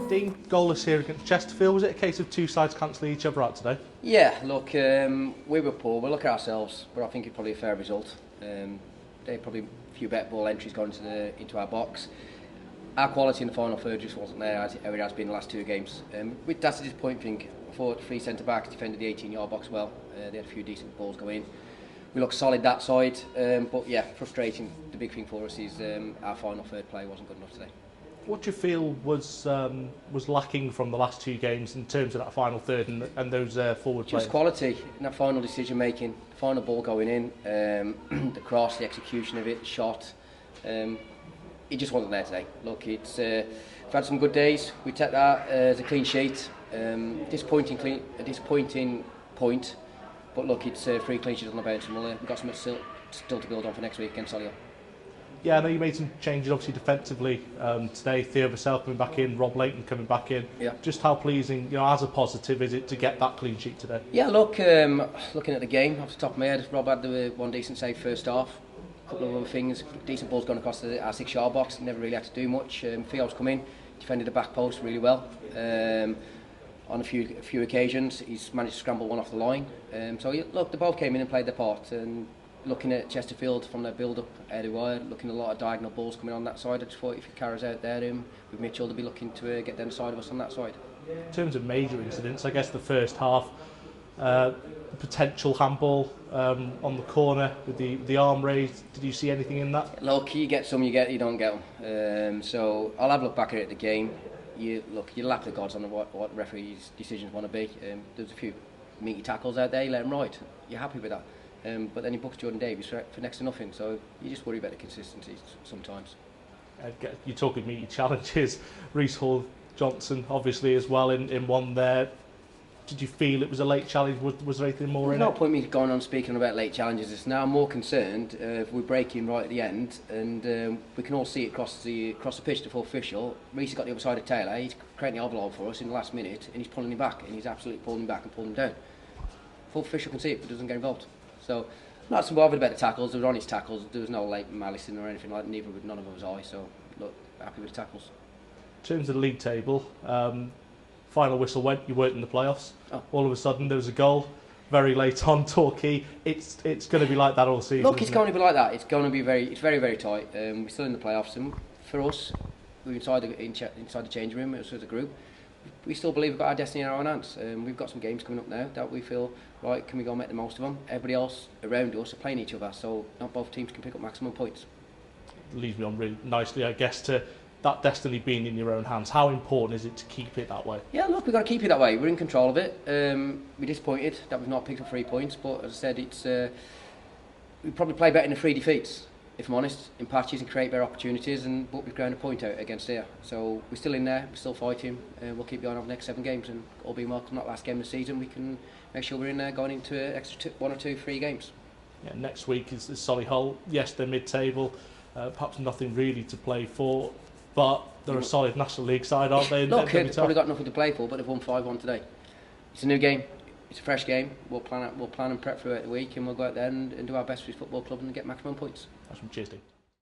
Dean, goalless here against Chesterfield. Was it a case of two sides cancelling each other out today? Yeah, look, we were poor. We'll look at ourselves, but I think it's probably a fair result. They probably a few better ball entries gone into our box. Our quality in the final third just wasn't there as it has been the last two games. That's a disappointing thing. I thought three centre backs defended the 18-yard box well. They had a few decent balls go in. We looked solid that side, but yeah, frustrating. The big thing for us is our final third play wasn't good enough today. What do you feel was lacking from the last two games in terms of that final third and those forward players? Just quality in that final decision making, the final ball going in, the cross, the execution of it, the shot. It just wasn't there today. Look, we've had some good days. We take that as a clean sheet. A disappointing point, but look, it's 3 clean sheets on the bench, and we've got something still to build on for next week against Solihull. Yeah, I know you made some changes obviously defensively today. Theo Vassell coming back in, Rob Layton coming back in. Yeah. Just how pleasing, as a positive, is it to get that clean sheet today? Yeah, look, looking at the game off the top of my head, Rob had the one decent save first half. A couple of other things, decent balls gone across our 6-yard box. Never really had to do much. Theo's come in, defended the back post really well. On a few occasions, he's managed to scramble one off the line. So look, they both came in and played their part. And looking at Chesterfield from their build-up air to wide, looking at a lot of diagonal balls coming on that side. I just thought if he carries out there with Mitchell, they'll be looking to get down the side of us on that side. In terms of major incidents, I guess the first half, potential handball on the corner with the arm raised. Did you see anything in that? Look, you get some, you don't get them. So I'll have a look back at it at the game. You lap the gods on what referees' decisions want to be. There's a few meaty tackles out there, you let them ride. You're happy with that. But then he books Jordan Davies for next to nothing, so you just worry about the consistency sometimes. You're talking meaty challenges. Reece Hall Johnson obviously as well in one there. Did you feel it was a late challenge? Was there anything more in it? There's no point me going on speaking about late challenges. It's now I'm more concerned if we're breaking right at the end, and we can all see it across the pitch to full official. Reece got the other side of Taylor. He's creating the overload for us in the last minute, and he's pulling him back, and he's absolutely pulling him back and pulling him down. Full official can see it, but doesn't get involved. So, not so bothered about the tackles. They were honest tackles. There was no late malice in or anything like that. Neither with none of us I. So, look, happy with the tackles. In terms of the league table, final whistle went. You weren't in the playoffs. Oh. All of a sudden, there was a goal very late on. Torquay. It's going to be like that all season. Look, it's going to be like that. It's going to be very very tight. We're still in the playoffs, and for us, we're inside the changing room as a group. We still believe we've got our destiny in our own hands. We've got some games coming up now that we feel, right, can we go and make the most of them? Everybody else around us are playing each other, so not both teams can pick up maximum points. Leads me on really nicely, I guess, to that destiny being in your own hands. How important is it to keep it that way? Yeah, look, we've got to keep it that way. We're in control of it. We're disappointed that we've not picked up 3 points, but as I said, we probably play better in the 3 defeats, if I'm honest, in patches and create better opportunities, but we've ground a point out against there. So we're still in there, we're still fighting, we'll keep going over the next 7 games, and all being welcome, not last game of the season, we can make sure we're in there going into an extra 1 or 2, 3 games. Yeah, next week is Solihull. Yes, they're mid-table, perhaps nothing really to play for, but they're a solid National League side, aren't they? Look, they've probably got nothing to play for, but they've won 5-1 today. It's a new game. It's a fresh game. We'll plan and prep throughout the week, and we'll go out there and do our best for this football club and get maximum points. That's from Cheers, Dean.